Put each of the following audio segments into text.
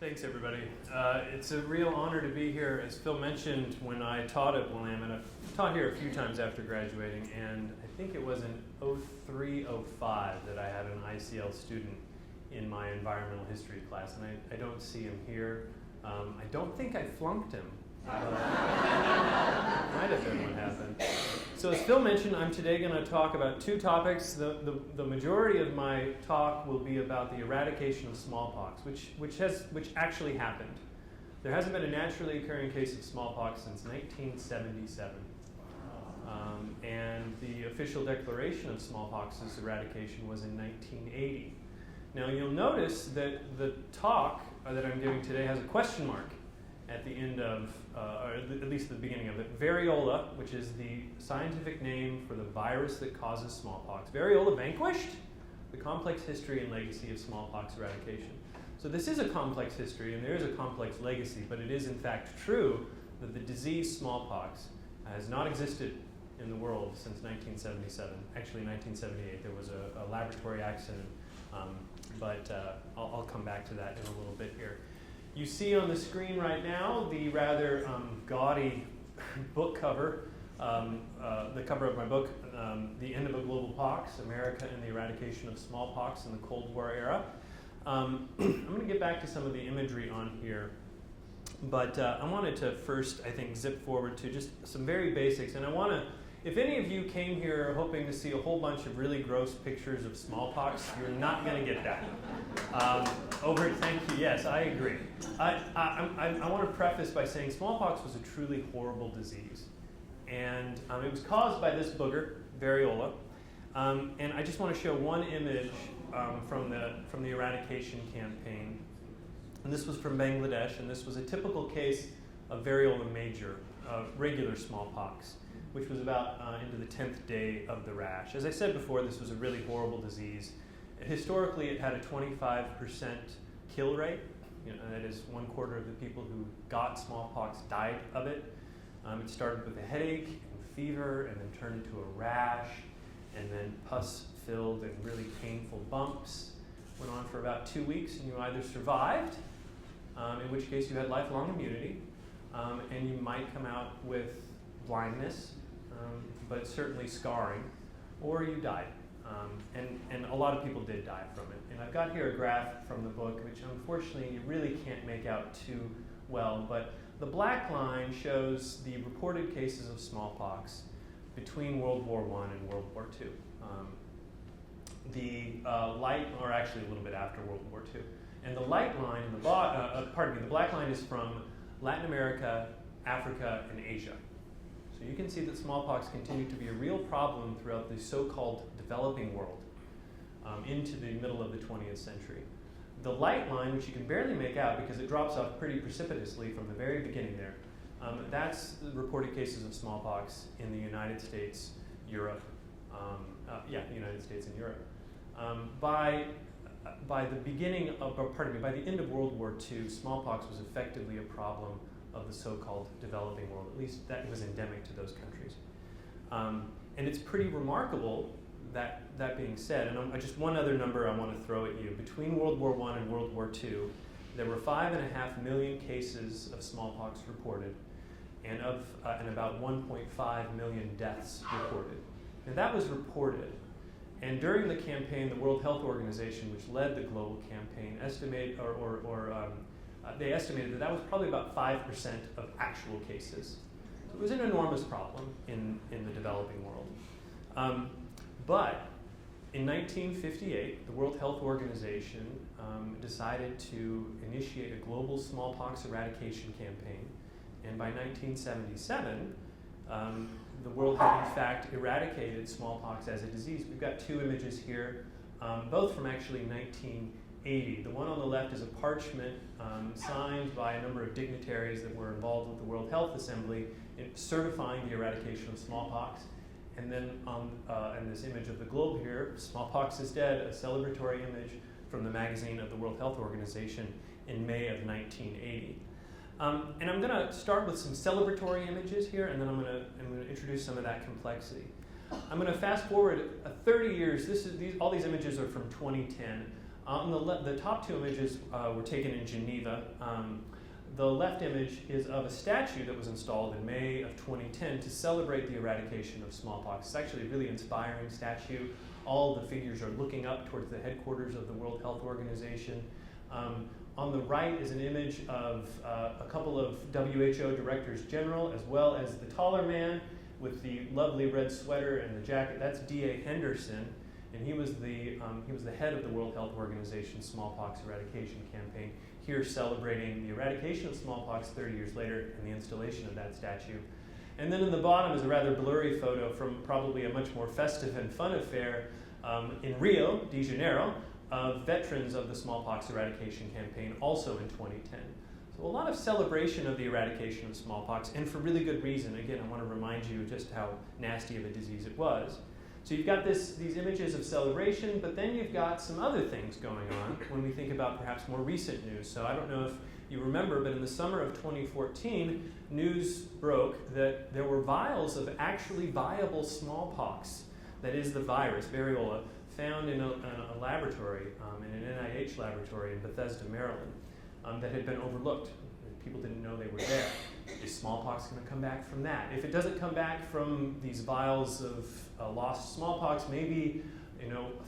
Thanks, everybody. It's a real honor to be here. As Phil mentioned, when I taught at Willamette, I've taught here a few times after graduating, and I think it was in 03, 05 that I had an ICL student in my environmental history class, and I don't see him here. I don't think I flunked him. Might have been what happened. So as Phil mentioned, I'm today going to talk about two topics. The majority of my talk will be about the eradication of smallpox, which actually happened. There hasn't been a naturally occurring case of smallpox since 1977. And the official declaration of smallpox's eradication was in 1980. Now you'll notice that the talk that I'm giving today has a question mark at the end of, or at least the beginning of it. Variola, which is the scientific name for the virus that causes smallpox. Variola vanquished? The complex history and legacy of smallpox eradication. So this is a complex history and there is a complex legacy, but it is in fact true that the disease smallpox has not existed in the world since 1977. Actually, in 1978 there was a laboratory accident, but I'll come back to that in a little bit here. You see on the screen right now the rather gaudy book cover, the cover of my book, The End of a Global Pox, America and the Eradication of Smallpox in the Cold War Era. I'm going to get back to some of the imagery on here, but I wanted to first, I think, zip forward to just some very basics. And I want to, if any of you came here hoping to see a whole bunch of really gross pictures of smallpox, you're not going to get that. Thank you. Yes, I agree. I want to preface by saying smallpox was a truly horrible disease. And it was caused by this booger, variola. And I just want to show one image from the eradication campaign. And this was from Bangladesh, and this was a typical case of variola major, regular smallpox, which was about into the 10th day of the rash. As I said before, this was a really horrible disease. Historically, it had a 25% kill rate. That is 1/4 of the people who got smallpox died of it. It started with a headache and fever, and then turned into a rash, and then pus-filled and really painful bumps. Went on for about 2 weeks, and you either survived, in which case you had lifelong immunity, and you might come out with blindness, but certainly scarring, or you died. And a lot of people did die from it. And I've got here a graph from the book, which unfortunately you really can't make out too well, but the black line shows the reported cases of smallpox between World War I and World War II. The light, or actually a little bit after World War II. And the light line, the black line is from Latin America, Africa, and Asia. So you can see that smallpox continued to be a real problem throughout the so-called developing world into the middle of the 20th century. The light line, which you can barely make out because it drops off pretty precipitously from the very beginning there, that's the reported cases of smallpox in the United States, Europe, the United States and Europe. By the beginning of, by the end of World War II, smallpox was effectively a problem of the so-called developing world. At least that was endemic to those countries. And it's pretty remarkable, that being said, and just one other number I want to throw at you. Between World War I and World War II, there were 5.5 million cases of smallpox reported, and about 1.5 million deaths reported. And that was reported. And during the campaign, the World Health Organization, which led the global campaign, they estimated that was probably about 5% of actual cases. So it was an enormous problem in the developing world. But in 1958, the World Health Organization decided to initiate a global smallpox eradication campaign. And by 1977, the world had in fact eradicated smallpox as a disease. We've got two images here, both from actually 1980. The one on the left is a parchment signed by a number of dignitaries that were involved with the World Health Assembly in certifying the eradication of smallpox. And then in this image of the globe here, Smallpox is Dead, a celebratory image from the magazine of the World Health Organization in May of 1980. And I'm going to start with some celebratory images here, and then I'm going to introduce some of that complexity. I'm going to fast forward 30 years. All these images are from 2010. The top two images were taken in Geneva. The left image is of a statue that was installed in May of 2010 to celebrate the eradication of smallpox. It's actually a really inspiring statue. All the figures are looking up towards the headquarters of the World Health Organization. On the right is an image of a couple of WHO directors general, as well as the taller man with the lovely red sweater and the jacket. That's D.A. Henderson, and he was the head of the World Health Organization's smallpox eradication campaign, here celebrating the eradication of smallpox 30 years later and the installation of that statue. And then in the bottom is a rather blurry photo from probably a much more festive and fun affair in Rio de Janeiro of veterans of the smallpox eradication campaign, also in 2010. So a lot of celebration of the eradication of smallpox, and for really good reason. Again, I want to remind you just how nasty of a disease it was. So you've got these images of celebration, but then you've got some other things going on when we think about perhaps more recent news. So I don't know if you remember, but in the summer of 2014, news broke that there were vials of actually viable smallpox, that is the virus, variola, found in a laboratory, in an NIH laboratory in Bethesda, Maryland, that had been overlooked. People didn't know they were there. Is smallpox going to come back from that? If it doesn't come back from these vials of lost smallpox, maybe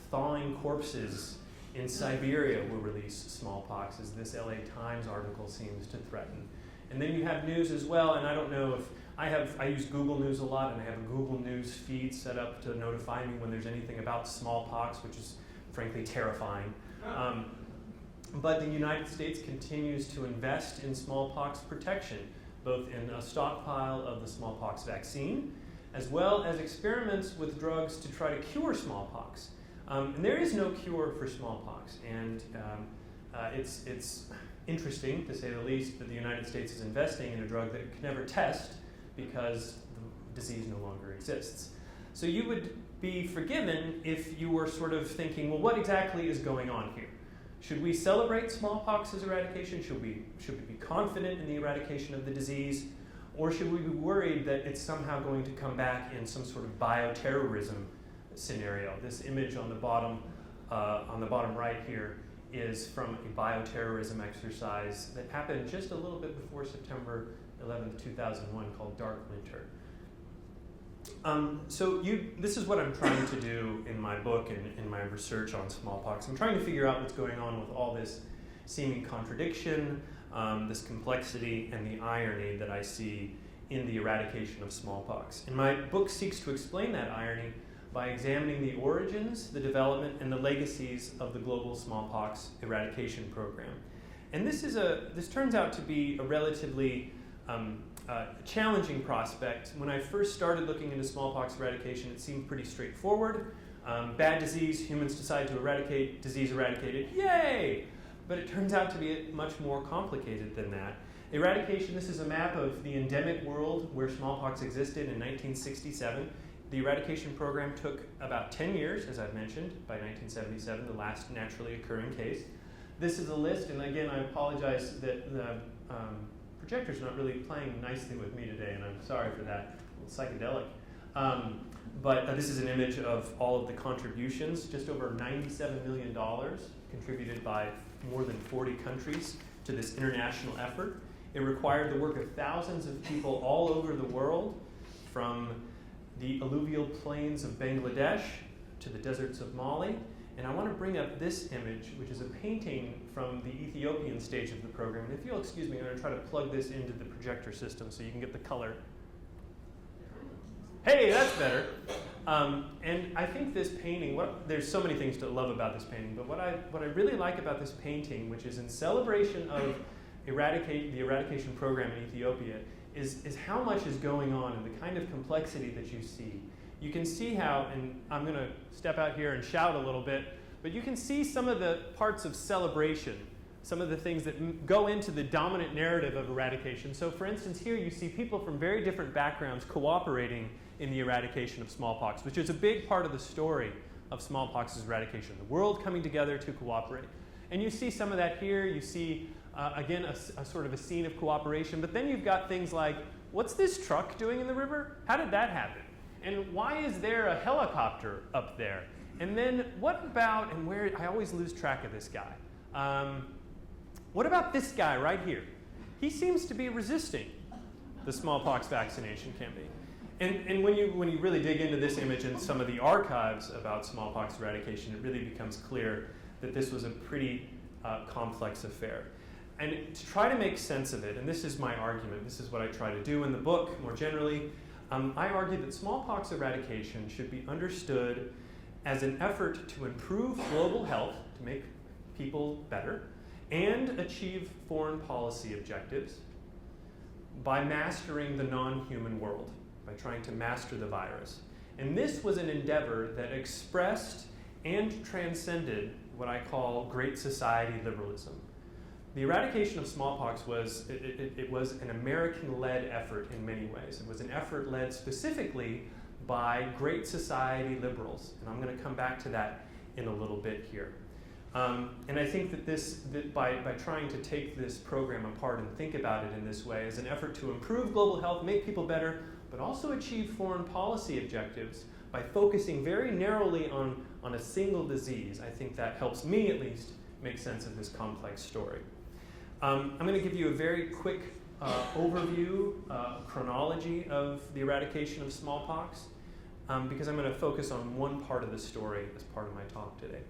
thawing corpses in Siberia will release smallpox, as this LA Times article seems to threaten. And then you have news as well, and I don't know if I use Google News a lot, and I have a Google News feed set up to notify me when there's anything about smallpox, which is frankly terrifying. But the United States continues to invest in smallpox protection, both in a stockpile of the smallpox vaccine, as well as experiments with drugs to try to cure smallpox. And there is no cure for smallpox, and it's interesting, to say the least, that the United States is investing in a drug that it could never test because the disease no longer exists. So you would be forgiven if you were sort of thinking, well, what exactly is going on here? Should we celebrate smallpox's eradication? Should we be confident in the eradication of the disease? Or should we be worried that it's somehow going to come back in some sort of bioterrorism scenario? This image on the bottom right here is from a bioterrorism exercise that happened just a little bit before September 11th, 2001, called Dark Winter. This is what I'm trying to do in my book and in my research on smallpox. I'm trying to figure out what's going on with all this seeming contradiction, this complexity, and the irony that I see in the eradication of smallpox. And my book seeks to explain that irony by examining the origins, the development, and the legacies of the global smallpox eradication program. And this turns out to be a relatively challenging prospect. When I first started looking into smallpox eradication, it seemed pretty straightforward. Bad disease, humans decide to eradicate, disease eradicated, yay! But it turns out to be much more complicated than that. Eradication, this is a map of the endemic world where smallpox existed in 1967. The eradication program took about 10 years, as I've mentioned, by 1977, the last naturally occurring case. This is a list, and again, I apologize that the projector's not really playing nicely with me today, and I'm sorry for that. It's psychedelic. But this is an image of all of the contributions, just over $97 million contributed by more than 40 countries to this international effort. It required the work of thousands of people all over the world, from the alluvial plains of Bangladesh to the deserts of Mali. And I want to bring up this image, which is a painting from the Ethiopian stage of the program. And if you'll excuse me, I'm going to try to plug this into the projector system so you can get the color. Hey, that's better. And I think this painting, there's so many things to love about this painting, but what I really like about this painting, which is in celebration of the eradication program in Ethiopia, is how much is going on and the kind of complexity that you see. You can see how, and I'm going to step out here and shout a little bit, but you can see some of the parts of celebration, some of the things that go into the dominant narrative of eradication. So for instance, here you see people from very different backgrounds cooperating in the eradication of smallpox, which is a big part of the story of smallpox's eradication, the world coming together to cooperate. And you see some of that here. You see, again, a sort of a scene of cooperation, but then you've got things like, what's this truck doing in the river? How did that happen? And why is there a helicopter up there? And then what about, and where, I always lose track of this guy. What about this guy right here? He seems to be resisting the smallpox vaccination campaign. And when you really dig into this image and some of the archives about smallpox eradication, it really becomes clear that this was a pretty complex affair. And to try to make sense of it, and this is my argument, this is what I try to do in the book more generally, I argue that smallpox eradication should be understood as an effort to improve global health, to make people better, and achieve foreign policy objectives by mastering the non-human world, by trying to master the virus. And this was an endeavor that expressed and transcended what I call great society liberalism. The eradication of smallpox was an American-led effort in many ways. It was an effort led specifically by great society liberals, and I'm going to come back to that in a little bit here. And I think that by trying to take this program apart and think about it in this way as an effort to improve global health, make people better, but also achieve foreign policy objectives by focusing very narrowly on a single disease, I think that helps me at least make sense of this complex story. I'm going to give you a very quick overview, chronology of the eradication of smallpox, because I'm going to focus on one part of the story as part of my talk today.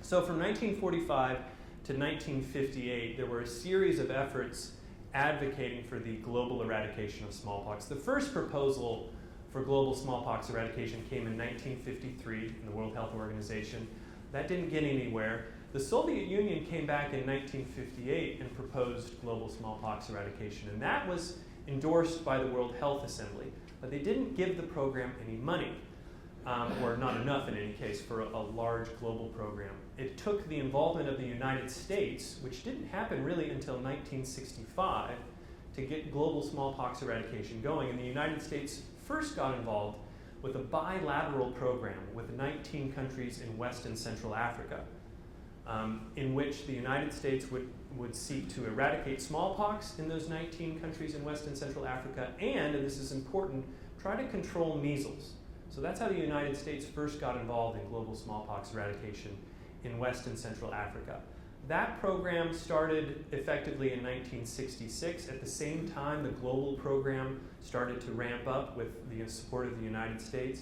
So from 1945 to 1958, there were a series of efforts advocating for the global eradication of smallpox. The first proposal for global smallpox eradication came in 1953 in the World Health Organization. That didn't get anywhere. The Soviet Union came back in 1958 and proposed global smallpox eradication, and that was endorsed by the World Health Assembly. But they didn't give the program any money, or not enough in any case, for a large global program. It took the involvement of the United States, which didn't happen really until 1965, to get global smallpox eradication going. And the United States first got involved with a bilateral program with 19 countries in West and Central Africa, in which the United States would seek to eradicate smallpox in those 19 countries in West and Central Africa, and this is important, try to control measles. So that's how the United States first got involved in global smallpox eradication in West and Central Africa. That program started effectively in 1966. At the same time, the global program started to ramp up with the support of the United States.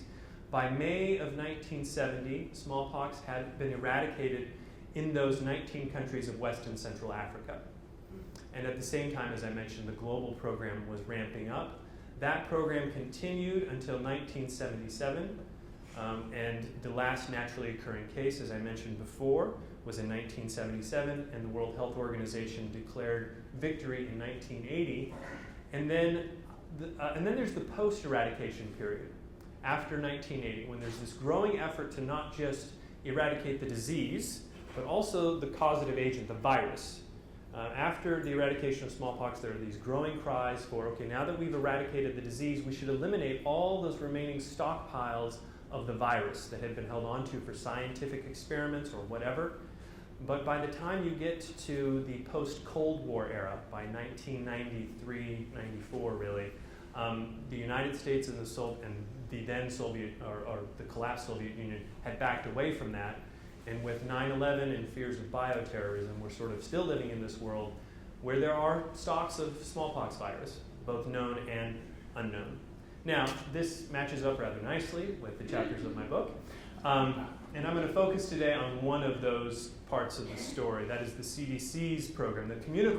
By May of 1970, smallpox had been eradicated in those 19 countries of West and Central Africa. And at the same time, as I mentioned, the global program was ramping up. That program continued until 1977, and the last naturally occurring case, as I mentioned before, was in 1977, and the World Health Organization declared victory in 1980. And then there's the post-eradication period, after 1980, when there's this growing effort to not just eradicate the disease, but also the causative agent, the virus. After the eradication of smallpox, there are these growing cries for, okay, now that we've eradicated the disease, we should eliminate all those remaining stockpiles of the virus that had been held onto for scientific experiments or whatever. But by the time you get to the post-Cold War era, by 1993, 94 really, the United States and the then Soviet, or the collapsed Soviet Union, had backed away from that. And with 9/11 and fears of bioterrorism, we're sort of still living in this world where there are stocks of smallpox virus, both known and unknown. Now, this matches up rather nicely with the chapters of my book. And I'm going to focus today on one of those parts of the story. That is the CDC's program.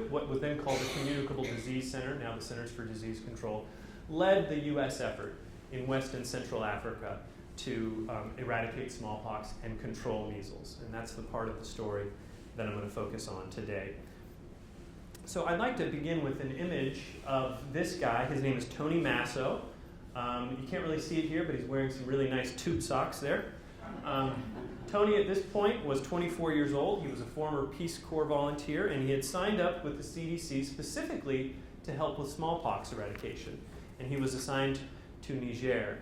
What was then called the Communicable Disease Center, now the Centers for Disease Control, led the U.S. effort in West and Central Africa to eradicate smallpox and control measles. And that's the part of the story that I'm going to focus on today. So I'd like to begin with an image of this guy. His name is Tony Masso. You can't really see it here, but he's wearing some really nice tube socks there. Tony, at this point, was 24 years old. He was a former Peace Corps volunteer, and he had signed up with the CDC specifically to help with smallpox eradication. And he was assigned to Niger.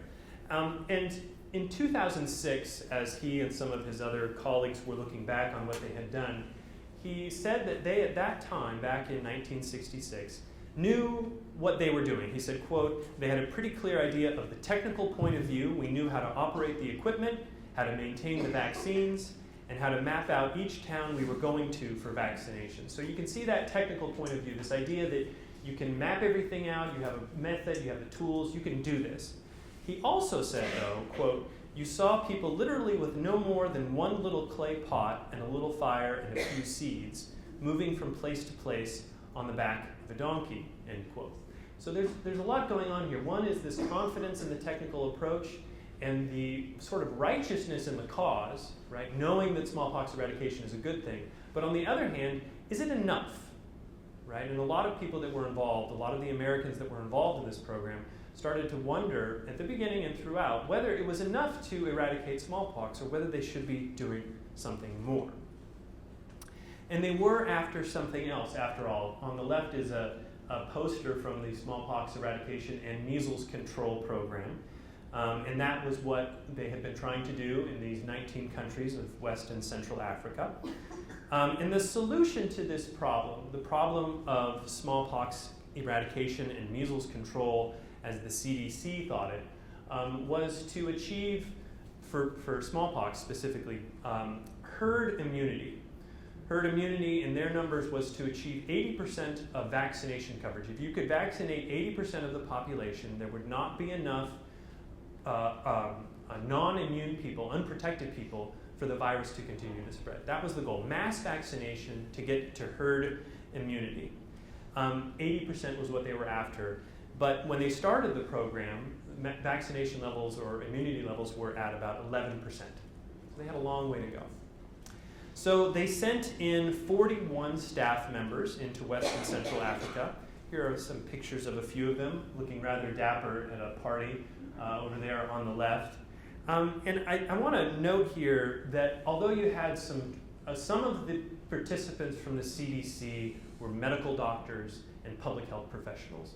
And in 2006, as he and some of his other colleagues were looking back on what they had done, he said that they, at that time, back in 1966, knew what they were doing. He said, quote, they had a pretty clear idea of the technical point of view. We knew how to operate the equipment, how to maintain the vaccines, and how to map out each town we were going to for vaccination. So you can see that technical point of view, this idea that you can map everything out, you have a method, you have the tools, you can do this. He also said, though, quote, "You saw people literally with no more than one little clay pot and a little fire and a few seeds moving from place to place on the back of a donkey," end quote. So there's a lot going on here. One is this confidence in the technical approach and the sort of righteousness in the cause, right? Knowing that smallpox eradication is a good thing. But on the other hand, is it enough, right? And a lot of people that were involved, a lot of the Americans that were involved in this program, started to wonder at the beginning and throughout whether it was enough to eradicate smallpox or whether they should be doing something more. And they were after something else, after all. On the left is a poster from the Smallpox Eradication and Measles Control Program. And that was what they had been trying to do in these 19 countries of West and Central Africa. And the solution to this problem, the problem of smallpox eradication and measles control, as the CDC thought it, was to achieve, for smallpox specifically, herd immunity. Herd immunity in their numbers was to achieve 80% of vaccination coverage. If you could vaccinate 80% of the population, there would not be enough non-immune people, unprotected people, for the virus to continue to spread. That was the goal, mass vaccination to get to herd immunity. 80% was what they were after. But when they started the program, vaccination levels or immunity levels were at about 11%. So they had a long way to go. So they sent in 41 staff members into West and Central Africa. Here are some pictures of a few of them, looking rather dapper at a party over there on the left. And I want to note here that although you had some of the participants from the CDC were medical doctors and public health professionals,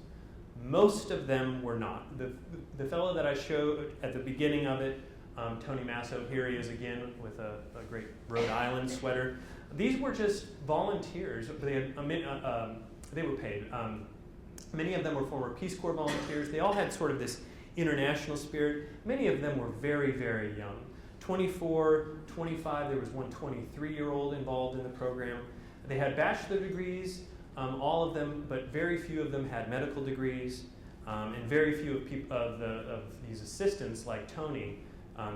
most of them were not. The fellow that I showed at the beginning of it, Tony Masso, here he is again with a great Rhode Island sweater. These were just volunteers. They were paid. Many of them were former Peace Corps volunteers. They all had sort of this international spirit. Many of them were very, very young. 24, 25, there was one 23-year-old involved in the program. They had bachelor degrees, all of them, but very few of them had medical degrees, and very few of these assistants, like Tony,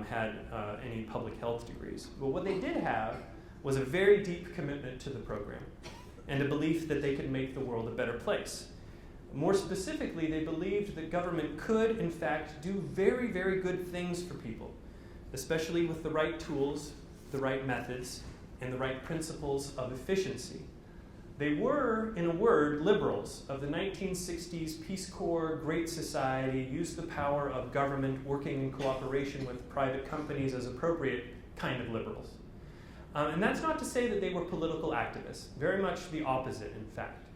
had any public health degrees. But what they did have was a very deep commitment to the program and a belief that they could make the world a better place. More specifically, they believed that government could, in fact, do very, very good things for people, especially with the right tools, the right methods, and the right principles of efficiency. They were, in a word, liberals of the 1960s Peace Corps, Great Society, use the power of government working in cooperation with private companies as appropriate kind of liberals. And that's not to say that they were political activists, very much the opposite, in fact.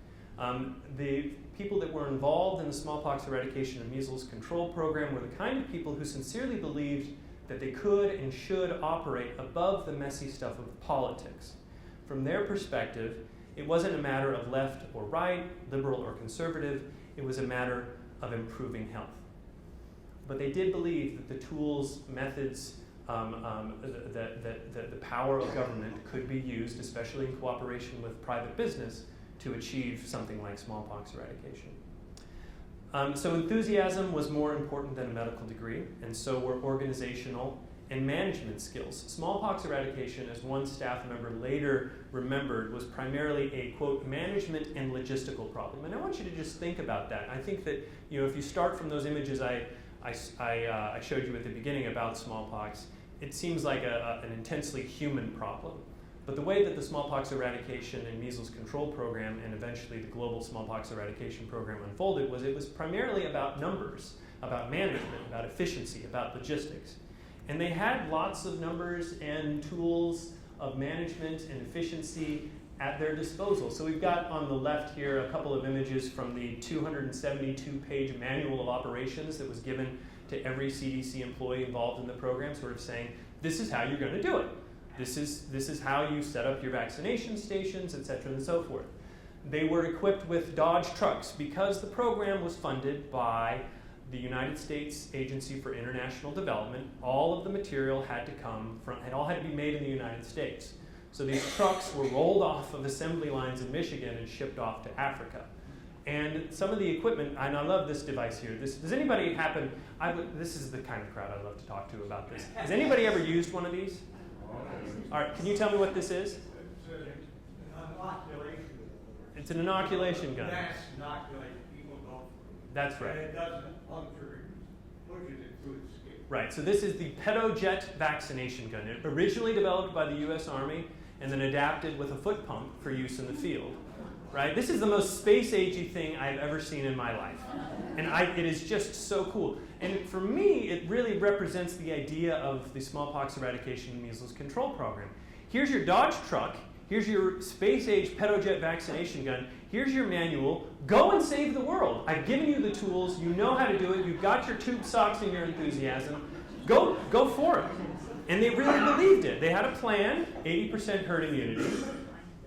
The people that were involved in the smallpox eradication and measles control program were the kind of people who sincerely believed that they could and should operate above the messy stuff of politics. From their perspective, it wasn't a matter of left or right, liberal or conservative, it was a matter of improving health. But they did believe that the tools, methods, that the power of government could be used, especially in cooperation with private business, to achieve something like smallpox eradication. So enthusiasm was more important than a medical degree, and so were organizational and management skills. Smallpox eradication, as one staff member later remembered, was primarily a, quote, management and logistical problem. And I want you to just think about that. I think that, you know, if you start from those images I showed you at the beginning about smallpox, it seems like an intensely human problem. But the way that the smallpox eradication and measles control program and eventually the global smallpox eradication program unfolded was it was primarily about numbers, about management, about efficiency, about logistics. And they had lots of numbers and tools of management and efficiency at their disposal. So we've got on the left here a couple of images from the 272-page manual of operations that was given to every CDC employee involved in the program, sort of saying, this is how you're going to do it. This is how you set up your vaccination stations, et cetera, and so forth. They were equipped with Dodge trucks because the program was funded by the United States Agency for International Development. All of the material had to come from, it all had to be made in the United States. So these trucks were rolled off of assembly lines in Michigan and shipped off to Africa. And some of the equipment, and I love this device here. Does anybody happen, this is the kind of crowd I love to talk to about this. Has anybody ever used one of these? All right, can you tell me what this is? It's an inoculation gun. Mass inoculate people don't. That's right. And it doesn't puncture it, pushes it through the skin. Right, so this is the PedoJet vaccination gun. It originally developed by the US Army and then adapted with a foot pump for use in the field. Right? This is the most space-agey thing I've ever seen in my life. And it is just so cool. And for me, it really represents the idea of the smallpox eradication and measles control program. Here's your Dodge truck. Here's your space-age PedoJet vaccination gun. Here's your manual. Go and save the world. I've given you the tools. You know how to do it. You've got your tube socks and your enthusiasm. Go for it. And they really believed it. They had a plan, 80% herd immunity.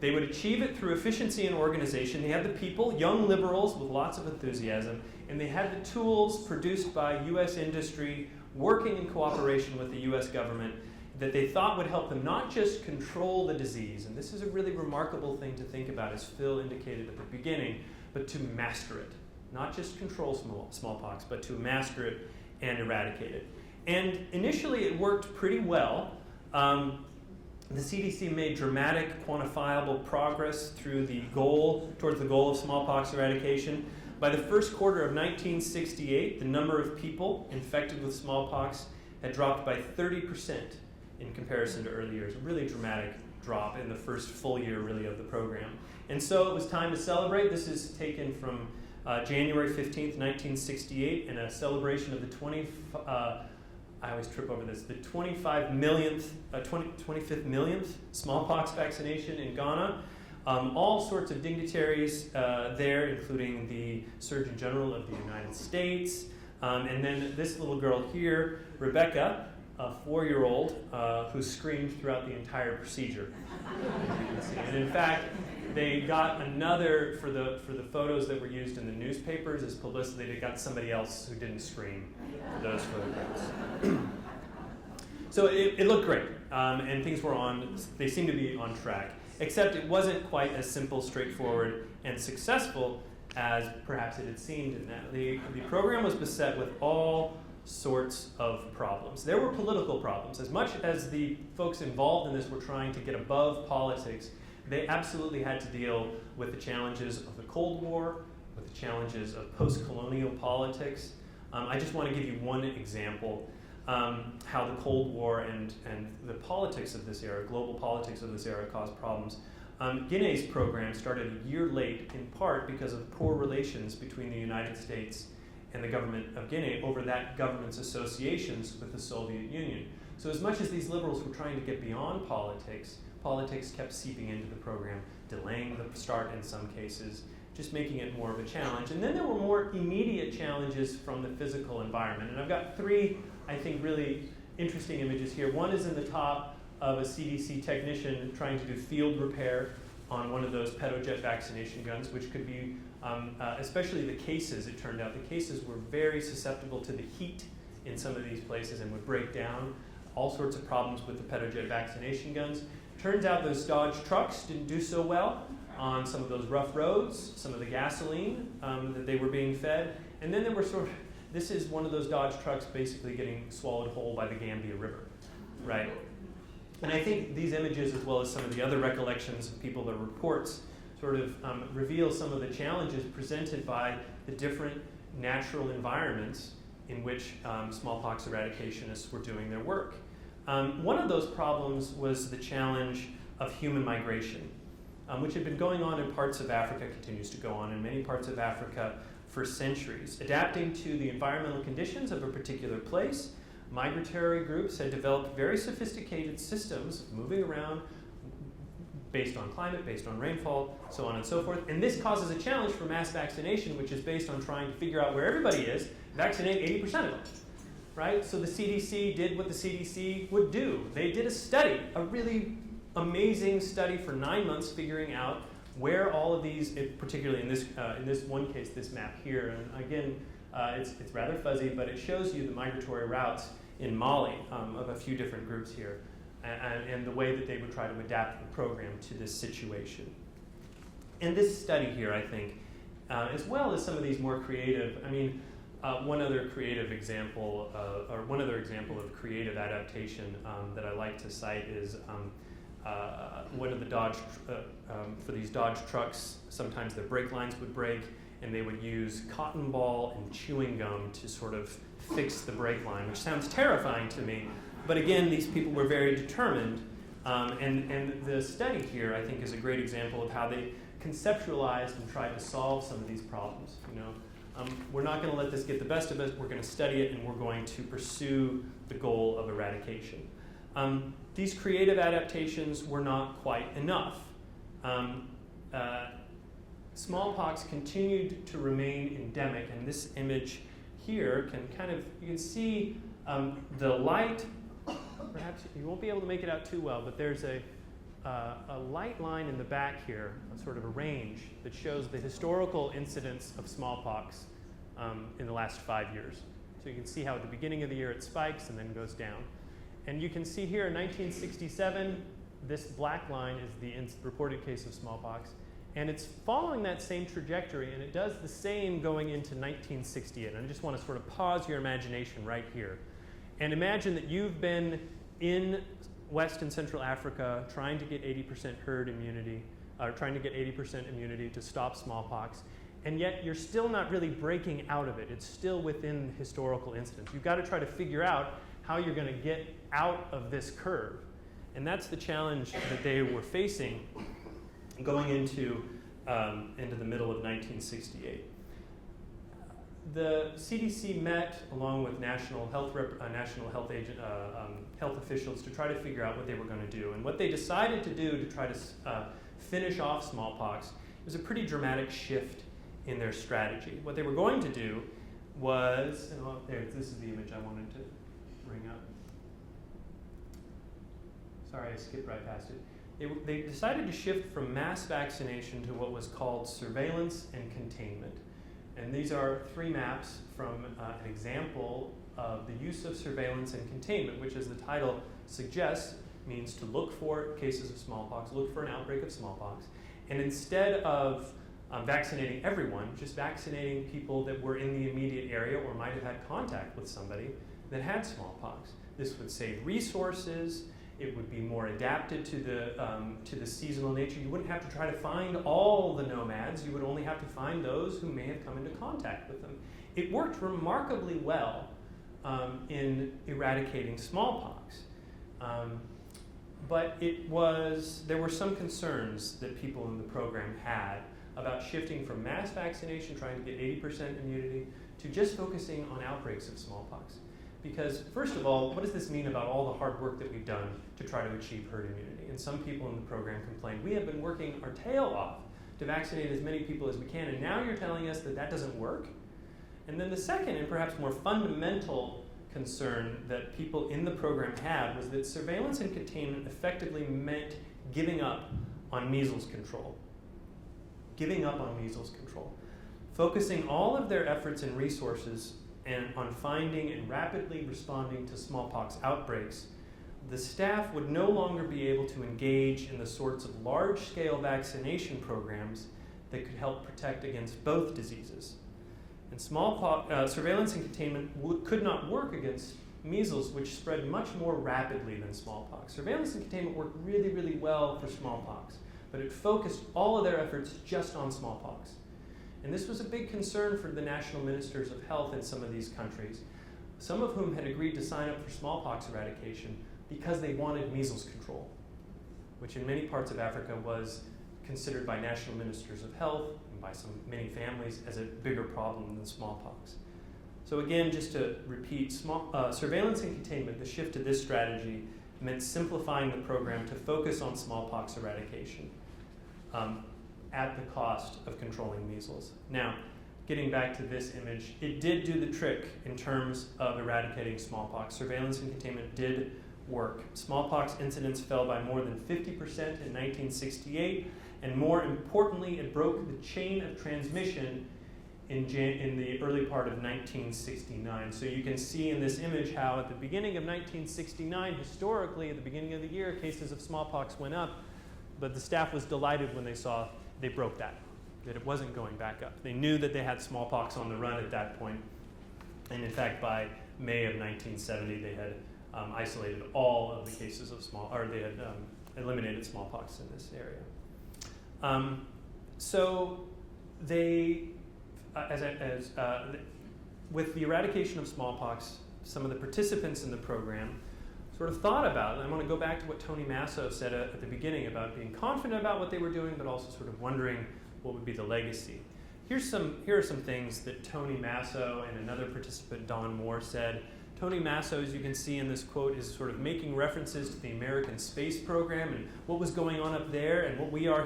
They would achieve it through efficiency and organization. They had the people, young liberals with lots of enthusiasm, and they had the tools produced by U.S. industry working in cooperation with the U.S. government that they thought would help them not just control the disease, and this is a really remarkable thing to think about, as Phil indicated at the beginning, but to master it. Not just control smallpox, but to master it and eradicate it. And initially it worked pretty well. The CDC made dramatic, quantifiable progress towards the goal of smallpox eradication. By the first quarter of 1968, the number of people infected with smallpox had dropped by 30% in comparison to early years. A really dramatic drop in the first full year, really, of the program. And so it was time to celebrate. This is taken from January 15th, 1968, and a celebration of the I always trip over this, the 25 millionth, 25th millionth smallpox vaccination in Ghana. All sorts of dignitaries there, including the Surgeon General of the United States. And then this little girl here, Rebecca, a 4-year-old, who screamed throughout the entire procedure, as you can see. And in fact, they got another, for the photos that were used in the newspapers as publicity, they got somebody else who didn't scream for those photographs. So it looked great, and things were they seemed to be on track, except it wasn't quite as simple, straightforward, and successful as perhaps it had seemed in that. The program was beset with all sorts of problems. There were political problems. As much as the folks involved in this were trying to get above politics, they absolutely had to deal with the challenges of the Cold War, with the challenges of post-colonial politics. I just want to give you one example, how the Cold War and the politics of this era, global politics of this era, caused problems. Guinea's program started a year late, in part because of poor relations between the United States and the government of Guinea over that government's associations with the Soviet Union. So as much as these liberals were trying to get beyond politics, politics kept seeping into the program, delaying the start in some cases, just making it more of a challenge. And then there were more immediate challenges from the physical environment. And I've got 3, I think, really interesting images here. One is in the top of a CDC technician trying to do field repair on one of those PedoJet vaccination guns, which could be, especially the cases, it turned out. The cases were very susceptible to the heat in some of these places and would break down. All sorts of problems with the PedoJet vaccination guns. Turns out those Dodge trucks didn't do so well on some of those rough roads, some of the gasoline that they were being fed. And then there were this is one of those Dodge trucks basically getting swallowed whole by the Gambia River, right? And I think these images, as well as some of the other recollections of people, the reports, sort of reveal some of the challenges presented by the different natural environments in which smallpox eradicationists were doing their work. One of those problems was the challenge of human migration, which had been going on in parts of Africa, continues to go on in many parts of Africa for centuries. Adapting to the environmental conditions of a particular place, migratory groups had developed very sophisticated systems of moving around based on climate, based on rainfall, so on and so forth. And this causes a challenge for mass vaccination, which is based on trying to figure out where everybody is, vaccinate 80% of them. Right? So the CDC did what the CDC would do. They did a study, a really amazing study for 9 months, figuring out where all of these, particularly in this one case, this map here. And again, It's rather fuzzy, but it shows you the migratory routes in Mali of a few different groups here, and the way that they would try to adapt the program to this situation. And this study here, I think, as well as some of these more creative, one other example of creative adaptation that I like to cite is one of the Dodge, for these Dodge trucks, sometimes their brake lines would break, and they would use cotton ball and chewing gum to sort of fix the brake line, which sounds terrifying to me. But again, these people were very determined, and the study here, I think, is a great example of how they conceptualized and tried to solve some of these problems. We're not going to let this get the best of us. We're going to study it, and we're going to pursue the goal of eradication. These creative adaptations were not quite enough. Smallpox continued to remain endemic, and this image here you can see the light. Perhaps you won't be able to make it out too well, but there's a light line in the back here, sort of a range, that shows the historical incidence of smallpox in the last 5 years. So you can see how at the beginning of the year it spikes and then goes down. And you can see here in 1967, this black line is the reported case of smallpox. And it's following that same trajectory, and it does the same going into 1968. And I just want to sort of pause your imagination right here. And imagine that you've been in West and Central Africa trying to get 80% herd immunity, or trying to get 80% immunity to stop smallpox, and yet you're still not really breaking out of it. It's still within historical incidence. You've got to try to figure out how you're going to get out of this curve. And that's the challenge that they were facing going into the middle of 1968. The CDC met along with national health officials to try to figure out what they were going to do. And what they decided to do to try to finish off smallpox was a pretty dramatic shift in their strategy. What they were going to do was, this is the image I wanted to bring up. Sorry, I skipped right past it. They decided to shift from mass vaccination to what was called surveillance and containment. And these are 3 maps from an example of the use of surveillance and containment, which, as the title suggests, means to look for cases of smallpox, look for an outbreak of smallpox. And instead of vaccinating everyone, just vaccinating people that were in the immediate area or might have had contact with somebody that had smallpox. This would save resources. It would be more adapted to the seasonal nature. You wouldn't have to try to find all the nomads. You would only have to find those who may have come into contact with them. It worked remarkably well in eradicating smallpox. But there were some concerns that people in the program had about shifting from mass vaccination, trying to get 80% immunity, to just focusing on outbreaks of smallpox. Because, first of all, what does this mean about all the hard work that we've done to try to achieve herd immunity? And some people in the program complain, we have been working our tail off to vaccinate as many people as we can, and now you're telling us that that doesn't work? And then the second, and perhaps more fundamental concern that people in the program had was that surveillance and containment effectively meant giving up on measles control. Giving up on measles control. Focusing all of their efforts and resources and on finding and rapidly responding to smallpox outbreaks, the staff would no longer be able to engage in the sorts of large-scale vaccination programs that could help protect against both diseases. And smallpox surveillance and containment could not work against measles, which spread much more rapidly than smallpox. Surveillance and containment worked really, really well for smallpox, but it focused all of their efforts just on smallpox. And this was a big concern for the national ministers of health in some of these countries, some of whom had agreed to sign up for smallpox eradication because they wanted measles control, which in many parts of Africa was considered by national ministers of health and by many families as a bigger problem than smallpox. So again, just to repeat, surveillance and containment, the shift to this strategy meant simplifying the program to focus on smallpox eradication at the cost of controlling measles. Now, getting back to this image, it did do the trick in terms of eradicating smallpox. Surveillance and containment did work. Smallpox incidence fell by more than 50% in 1968, and more importantly, it broke the chain of transmission in the early part of 1969. So you can see in this image how at the beginning of 1969, historically, at the beginning of the year, cases of smallpox went up, but the staff was delighted when they saw they broke that it wasn't going back up. They knew that they had smallpox on the run at that point, and in fact, by May of 1970, they had isolated all of the cases of they had eliminated smallpox in this area. So they, with the eradication of smallpox, some of the participants in the program sort of thought about it. I want to go back to what Tony Masso said at the beginning about being confident about what they were doing, but also sort of wondering what would be the legacy. Here are some things that Tony Masso and another participant, Don Moore, said. Tony Masso, as you can see in this quote, is sort of making references to the American space program and what was going on up there and what we are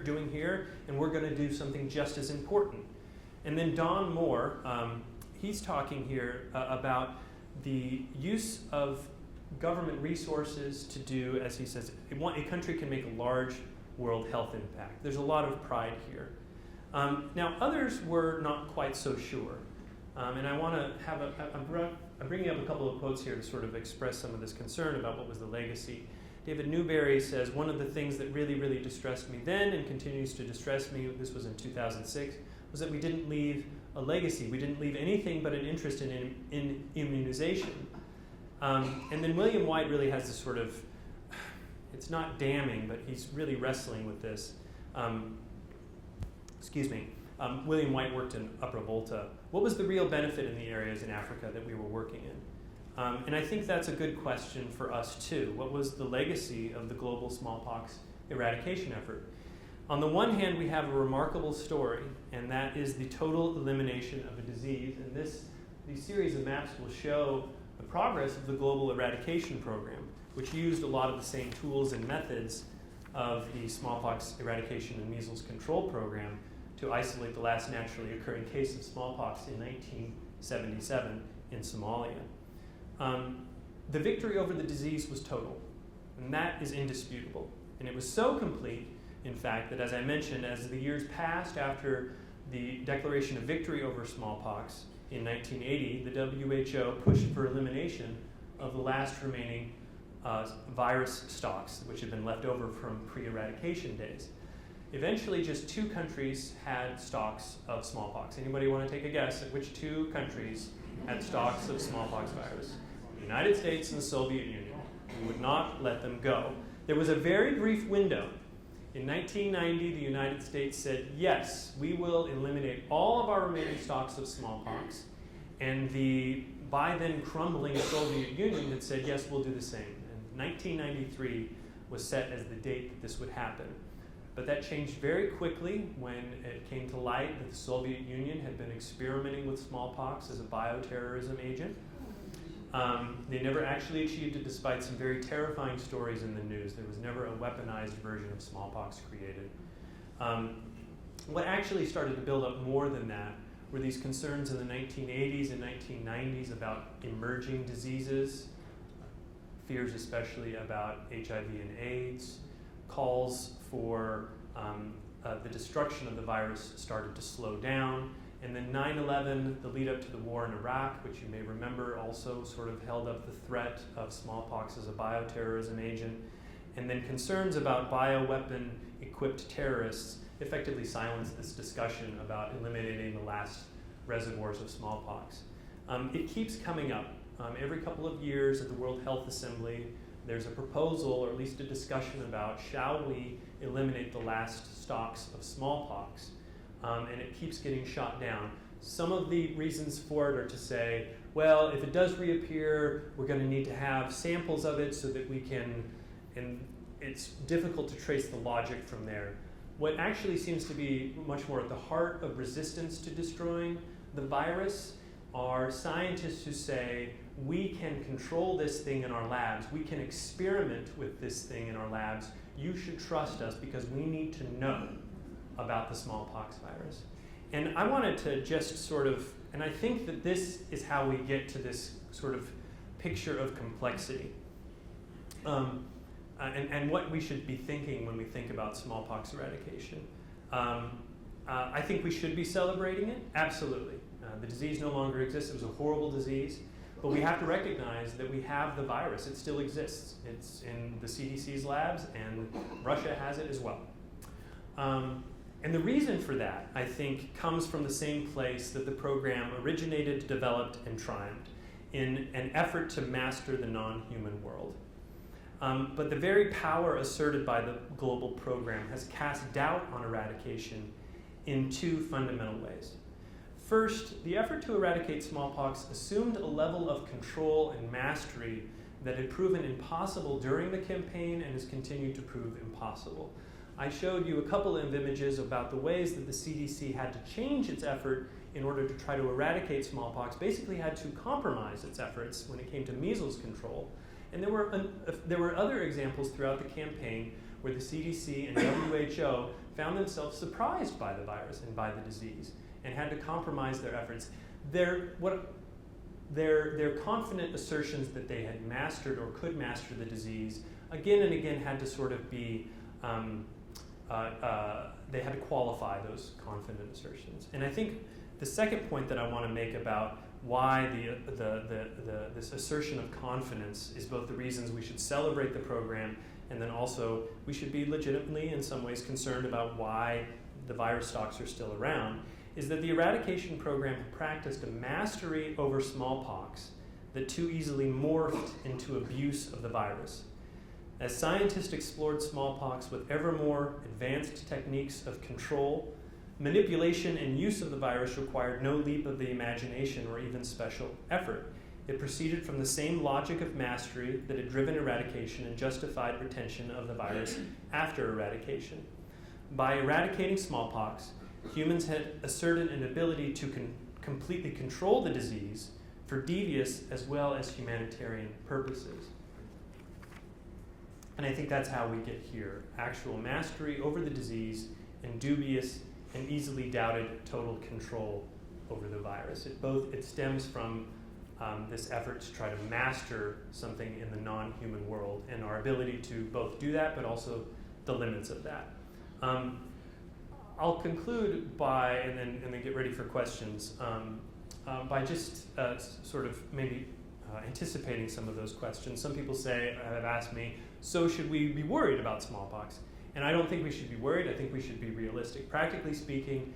doing here, and we're going to do something just as important. And then Don Moore, he's talking here about the use of government resources to do, as he says, a country can make a large world health impact. There's a lot of pride here. Now, others were not quite so sure. And I want to have I'm bringing up a couple of quotes here to sort of express some of this concern about what was the legacy. David Newberry says, one of the things that really, really distressed me then and continues to distress me, this was in 2006, was that we didn't leave a legacy. We didn't leave anything but an interest in immunization. And then William White really has this sort of, it's not damning, but he's really wrestling with this. William White worked in Upper Volta. What was the real benefit in the areas in Africa that we were working in? And I think that's a good question for us too. What was the legacy of the global smallpox eradication effort? On the one hand, we have a remarkable story, and that is the total elimination of a disease. And these series of maps will show the progress of the global eradication program, which used a lot of the same tools and methods of the smallpox eradication and measles control program to isolate the last naturally occurring case of smallpox in 1977 in Somalia. The victory over the disease was total, and that is indisputable. And it was so complete, in fact, that as I mentioned, as the years passed after the declaration of victory over smallpox in 1980, the WHO pushed for elimination of the last remaining virus stocks, which had been left over from pre-eradication days. Eventually, just 2 countries had stocks of smallpox. Anybody want to take a guess at which 2 countries had stocks of smallpox virus? The United States and the Soviet Union. We would not let them go. There was a very brief window. In 1990, the United States said, yes, we will eliminate all of our remaining stocks of smallpox. And the by then crumbling Soviet Union had said, yes, we'll do the same. And 1993 was set as the date that this would happen. But that changed very quickly when it came to light that the Soviet Union had been experimenting with smallpox as a bioterrorism agent. They never actually achieved it despite some very terrifying stories in the news. There was never a weaponized version of smallpox created. What actually started to build up more than that were these concerns in the 1980s and 1990s about emerging diseases, fears especially about HIV and AIDS. Calls for the destruction of the virus started to slow down. And then 9/11, the lead up to the war in Iraq, which you may remember also sort of held up the threat of smallpox as a bioterrorism agent. And then concerns about bioweapon-equipped terrorists effectively silenced this discussion about eliminating the last reservoirs of smallpox. It keeps coming up. Every couple of years at the World Health Assembly, there's a proposal, or at least a discussion about, shall we eliminate the last stocks of smallpox? And it keeps getting shot down. Some of the reasons for it are to say, well, if it does reappear, we're going to need to have samples of it so that we can, and it's difficult to trace the logic from there. What actually seems to be much more at the heart of resistance to destroying the virus are scientists who say, we can control this thing in our labs. We can experiment with this thing in our labs. You should trust us because we need to know about the smallpox virus. And I wanted to just sort of, and I think that this is how we get to this sort of picture of complexity. And what we should be thinking when we think about smallpox eradication. I think we should be celebrating it, absolutely. The disease no longer exists. It was a horrible disease. But we have to recognize that we have the virus. It still exists. It's in the CDC's labs, and Russia has it as well. And the reason for that, I think, comes from the same place that the program originated, developed, and triumphed, in an effort to master the non-human world. But the very power asserted by the global program has cast doubt on eradication in two fundamental ways. First, the effort to eradicate smallpox assumed a level of control and mastery that had proven impossible during the campaign and has continued to prove impossible. I showed you a couple of images about the ways that the CDC had to change its effort in order to try to eradicate smallpox, basically had to compromise its efforts when it came to measles control. And there were other examples throughout the campaign where the CDC and WHO found themselves surprised by the virus and by the disease and had to compromise their efforts. Their confident assertions that they had mastered or could master the disease again and again had to sort of be, they had to qualify those confident assertions. And I think the second point that I want to make about why this assertion of confidence is both the reasons we should celebrate the program, and then also we should be legitimately in some ways concerned about why the virus stocks are still around, is that the eradication program practiced a mastery over smallpox that too easily morphed into abuse of the virus. As scientists explored smallpox with ever more advanced techniques of control, manipulation and use of the virus required no leap of the imagination or even special effort. It proceeded from the same logic of mastery that had driven eradication and justified retention of the virus after eradication. By eradicating smallpox, humans had asserted an ability to completely control the disease for devious as well as humanitarian purposes. And I think that's how we get here. Actual mastery over the disease and dubious and easily doubted total control over the virus. It stems from this effort to try to master something in the non-human world and our ability to both do that but also the limits of that. I'll conclude by, and then get ready for questions, by just sort of maybe anticipating some of those questions. Some people have asked me, so should we be worried about smallpox? And I don't think we should be worried. I think we should be realistic. Practically speaking,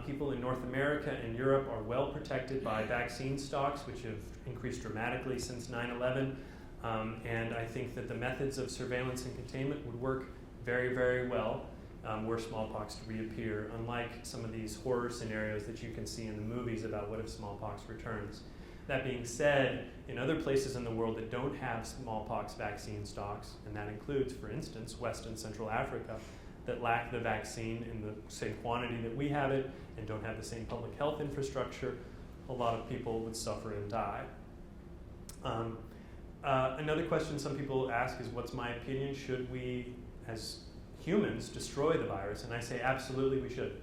people in North America and Europe are well protected by vaccine stocks, which have increased dramatically since 9/11. And I think that the methods of surveillance and containment would work very, very well were smallpox to reappear, unlike some of these horror scenarios that you can see in the movies about what if smallpox returns. That being said, in other places in the world that don't have smallpox vaccine stocks, and that includes, for instance, West and Central Africa, that lack the vaccine in the same quantity that we have it and don't have the same public health infrastructure, a lot of people would suffer and die. Another question some people ask is, what's my opinion? Should we, as humans, destroy the virus? And I say absolutely we should.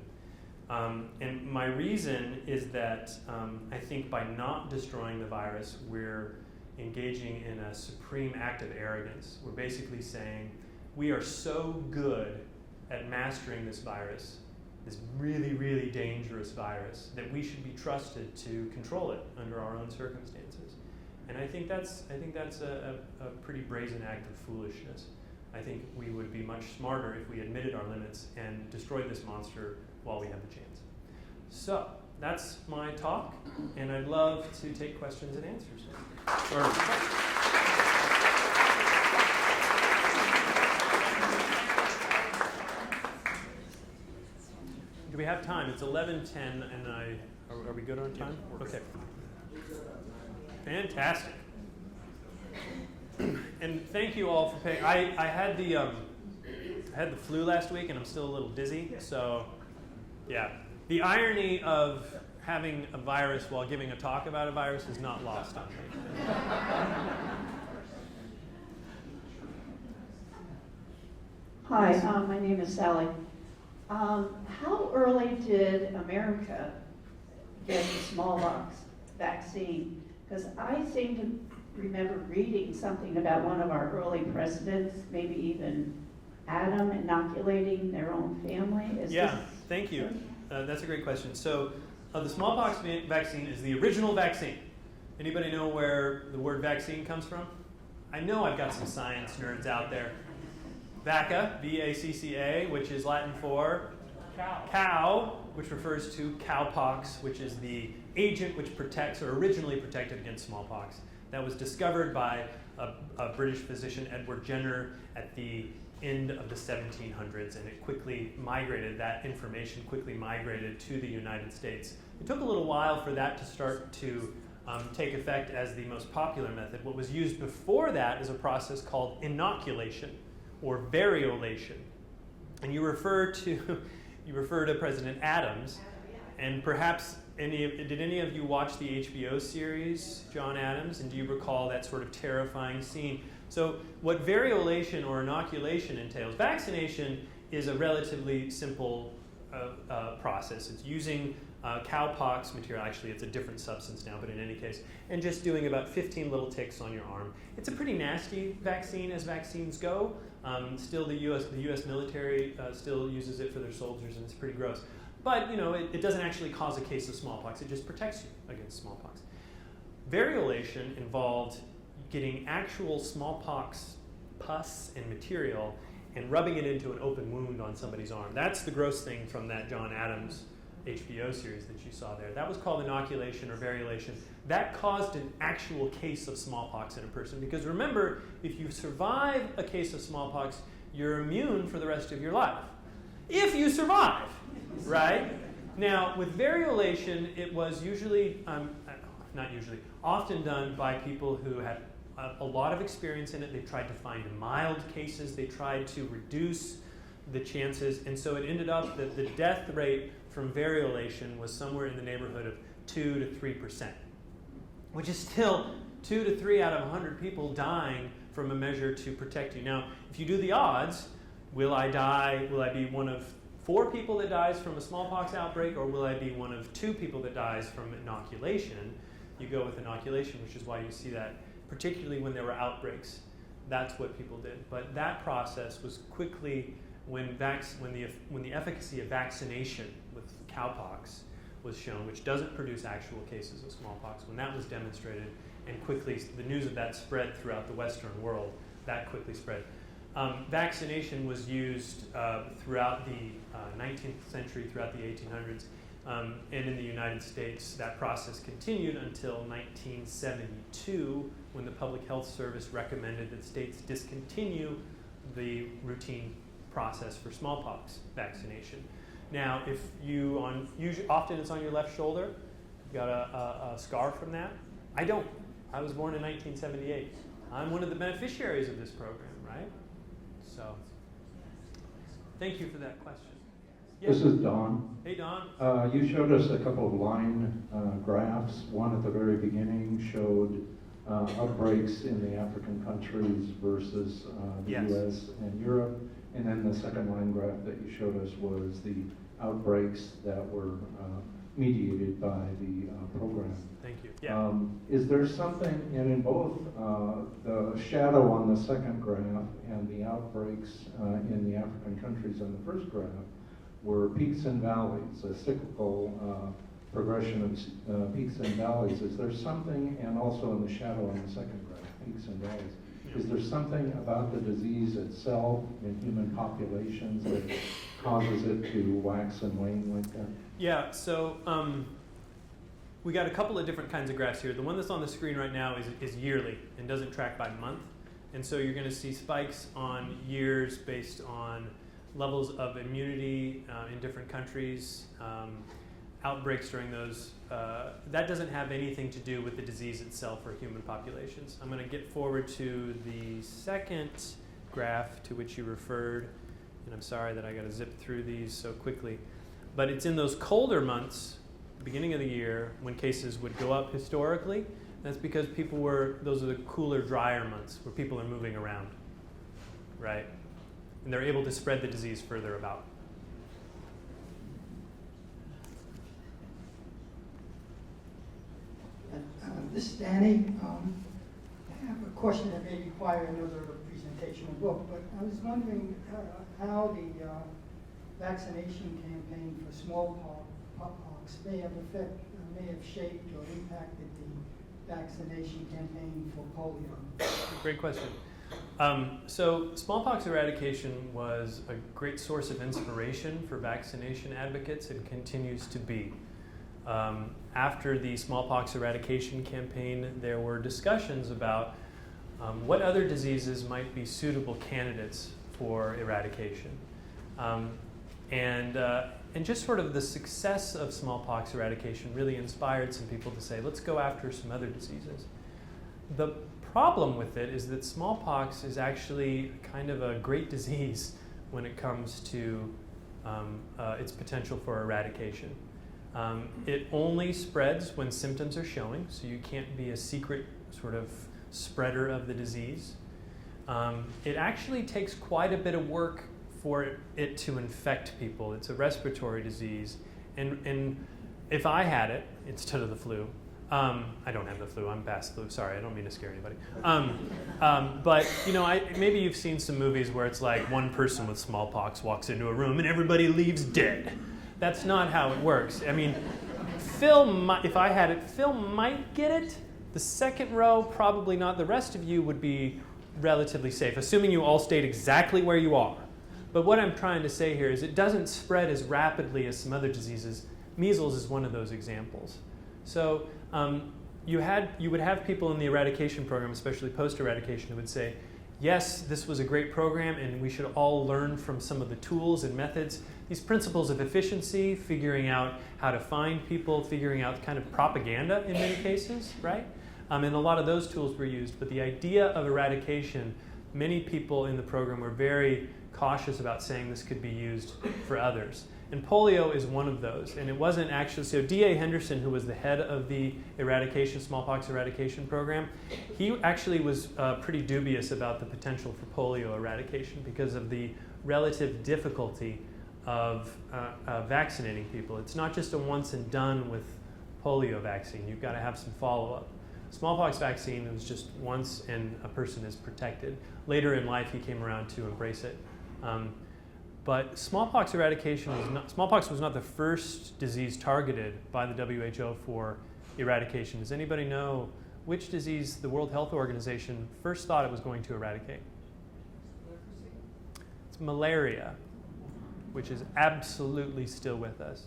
And my reason is that I think by not destroying the virus, we're engaging in a supreme act of arrogance. We're basically saying we are so good at mastering this virus, this really, really dangerous virus, that we should be trusted to control it under our own circumstances. And I think that's a pretty brazen act of foolishness. I think we would be much smarter if we admitted our limits and destroyed this monster while we have the chance. So that's my talk, and I'd love to take questions and answers. Do we have time? It's 11:10, and are we good on time? Okay. Fantastic. And thank you all for paying. I had the flu last week, and I'm still a little dizzy. So, yeah, the irony of having a virus while giving a talk about a virus is not lost on me. Hi, my name is Sally. How early did America get the smallpox vaccine? Because I seem to remember reading something about one of our early presidents, maybe even Adam, inoculating their own family. Yeah, thank you. That's a great question. So the smallpox vaccine is the original vaccine. Anybody know where the word vaccine comes from? I know I've got some science nerds out there. Vacca, V-A-C-C-A, which is Latin for cow, which refers to cowpox, which is the agent which protects or originally protected against smallpox. That was discovered by a British physician, Edward Jenner, at the end of the 1700s, and it quickly migrated, that information quickly migrated to the United States. It took a little while for that to start to take effect as the most popular method. What was used before that is a process called inoculation or variolation. And you refer to President Adams, and perhaps did any of you watch the HBO series, John Adams, and do you recall that sort of terrifying scene? So what variolation or inoculation entails, vaccination is a relatively simple process. It's using cowpox material, actually it's a different substance now, but in any case, and just doing about 15 little ticks on your arm. It's a pretty nasty vaccine as vaccines go. Still the US military still uses it for their soldiers, and it's pretty gross. But it doesn't actually cause a case of smallpox, it just protects you against smallpox. Variolation involved getting actual smallpox pus and material and rubbing it into an open wound on somebody's arm. That's the gross thing from that John Adams HBO series that you saw there. That was called inoculation or variolation. That caused an actual case of smallpox in a person, because remember, if you survive a case of smallpox, you're immune for the rest of your life. If you survive, right? Now, with variolation, it was usually, often done by people who had a lot of experience in it. They tried to find mild cases. They tried to reduce the chances. And so it ended up that the death rate from variolation was somewhere in the neighborhood of 2 to 3%, which is still 2 to 3 out of 100 people dying from a measure to protect you. Now, if you do the odds, will I die? Will I be one of 4 people that dies from a smallpox outbreak, or will I be one of 2 people that dies from inoculation? You go with inoculation, which is why you see that, particularly when there were outbreaks. That's what people did. But that process was quickly, when the efficacy of vaccination with cowpox was shown, which doesn't produce actual cases of smallpox, when that was demonstrated, and quickly the news of that spread throughout the Western world, that quickly spread. Vaccination was used throughout the 19th century, throughout the 1800s, and in the United States, that process continued until 1972, when the Public Health Service recommended that states discontinue the routine process for smallpox vaccination. Now, if often it's on your left shoulder, you've got a scar from that. I don't. I was born in 1978. I'm one of the beneficiaries of this program, right? So, thank you for that question. This is Don. Hey, Don. You showed us a couple of line graphs. One at the very beginning showed outbreaks in the African countries versus the Yes. US and Europe. And then the second line graph that you showed us was the outbreaks that were mediated by the program. Thank you. Yeah. Is there something, and in both the shadow on the second graph and the outbreaks in the African countries on the first graph were peaks and valleys, a cyclical progression of peaks and valleys. Is there something, and also in the shadow on the second graph, peaks and valleys, is there something about the disease itself in human populations that causes it to wax and wane like that? Yeah, so we got a couple of different kinds of graphs here. The one that's on the screen right now is yearly and doesn't track by month. And so you're going to see spikes on years based on levels of immunity in different countries, outbreaks during those. That doesn't have anything to do with the disease itself or human populations. I'm going to get forward to the second graph to which you referred, and I'm sorry that I got to zip through these so quickly. But it's in those colder months, the beginning of the year, when cases would go up historically. That's because those are the cooler, drier months where people are moving around, right? And they're able to spread the disease further about. This is Danny. I have a question that may require another presentation or book, but I was wondering how the vaccination campaign for smallpox smallpox may have shaped or impacted the vaccination campaign for polio? Great question. So smallpox eradication was a great source of inspiration for vaccination advocates and continues to be. After the smallpox eradication campaign, there were discussions about what other diseases might be suitable candidates for eradication. And just sort of the success of smallpox eradication really inspired some people to say, let's go after some other diseases. The problem with it is that smallpox is actually kind of a great disease when it comes to its potential for eradication. It only spreads when symptoms are showing, so you can't be a secret sort of spreader of the disease. It actually takes quite a bit of work for it to infect people. It's a respiratory disease. And if I had it instead of the flu, I don't have the flu, I'm past flu, sorry, I don't mean to scare anybody. But you know, maybe you've seen some movies where it's like one person with smallpox walks into a room and everybody leaves dead. That's not how it works. I mean, if I had it, Phil might get it. The second row, probably not. The rest of you would be relatively safe, assuming you all stayed exactly where you are. But what I'm trying to say here is it doesn't spread as rapidly as some other diseases. Measles is one of those examples. So you would have people in the eradication program, especially post-eradication, who would say, yes, this was a great program and we should all learn from some of the tools and methods. These principles of efficiency, figuring out how to find people, figuring out kind of propaganda in many cases, right? And a lot of those tools were used. But the idea of eradication, many people in the program were very cautious about saying this could be used for others. And polio is one of those. And it wasn't actually, so D.A. Henderson, who was the head of the smallpox eradication program, he actually was pretty dubious about the potential for polio eradication because of the relative difficulty of vaccinating people. It's not just a once and done with polio vaccine. You've got to have some follow-up. Smallpox vaccine was just once and a person is protected. Later in life, he came around to embrace it. But smallpox eradication smallpox was not the first disease targeted by the WHO for eradication. Does anybody know which disease the World Health Organization first thought it was going to eradicate? It's malaria, which is absolutely still with us.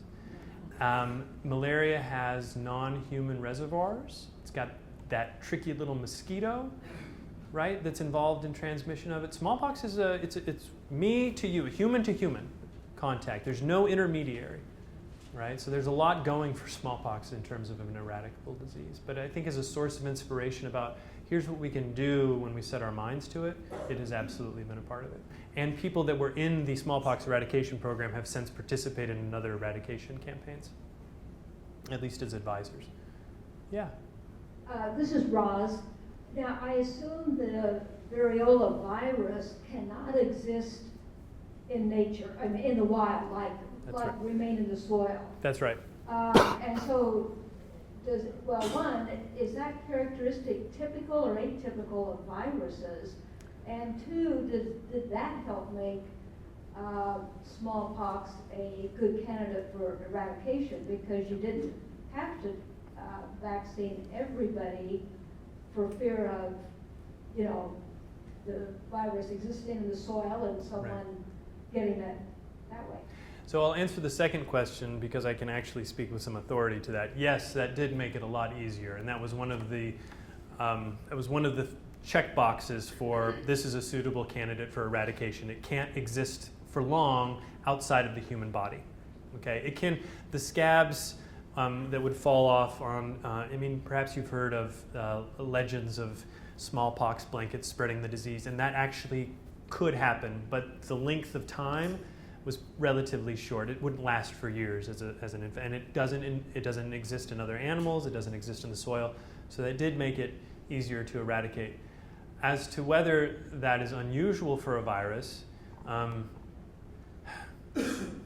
Malaria has non-human reservoirs. It's got that tricky little mosquito, right, that's involved in transmission of it. Smallpox is it's me to you, human to human contact. There's no intermediary, right? So there's a lot going for smallpox in terms of an eradicable disease. But I think as a source of inspiration about here's what we can do when we set our minds to it, it has absolutely been a part of it. And people that were in the smallpox eradication program have since participated in other eradication campaigns, at least as advisors. Yeah. This is Roz. Now, I assume the variola virus cannot exist in nature, I mean, in the wild, like right. remain in the soil. That's right. And so, one, is that characteristic typical or atypical of viruses? And two, did that help make smallpox a good candidate for eradication because you didn't have to vaccine everybody for fear of, you know, the virus existing in the soil and someone getting it that way. So I'll answer the second question because I can actually speak with some authority to that. Yes, that did make it a lot easier, and that was one of the check boxes for this is a suitable candidate for eradication. It can't exist for long outside of the human body. Okay, the scabs that would fall off on, I mean, perhaps you've heard of legends of smallpox blankets spreading the disease, and that actually could happen, but the length of time was relatively short. It wouldn't last for years as an infant, and it doesn't exist in other animals. It doesn't exist in the soil, so that did make it easier to eradicate. As to whether that is unusual for a virus,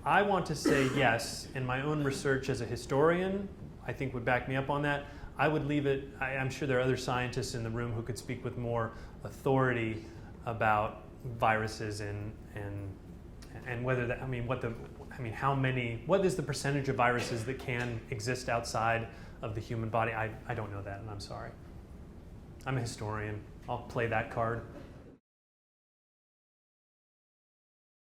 I want to say yes, and my own research as a historian, I think would back me up on that. I would leave it, I'm sure there are other scientists in the room who could speak with more authority about viruses and whether that, I mean, I mean, what is the percentage of viruses that can exist outside of the human body? I don't know that, and I'm sorry. I'm a historian. I'll play that card.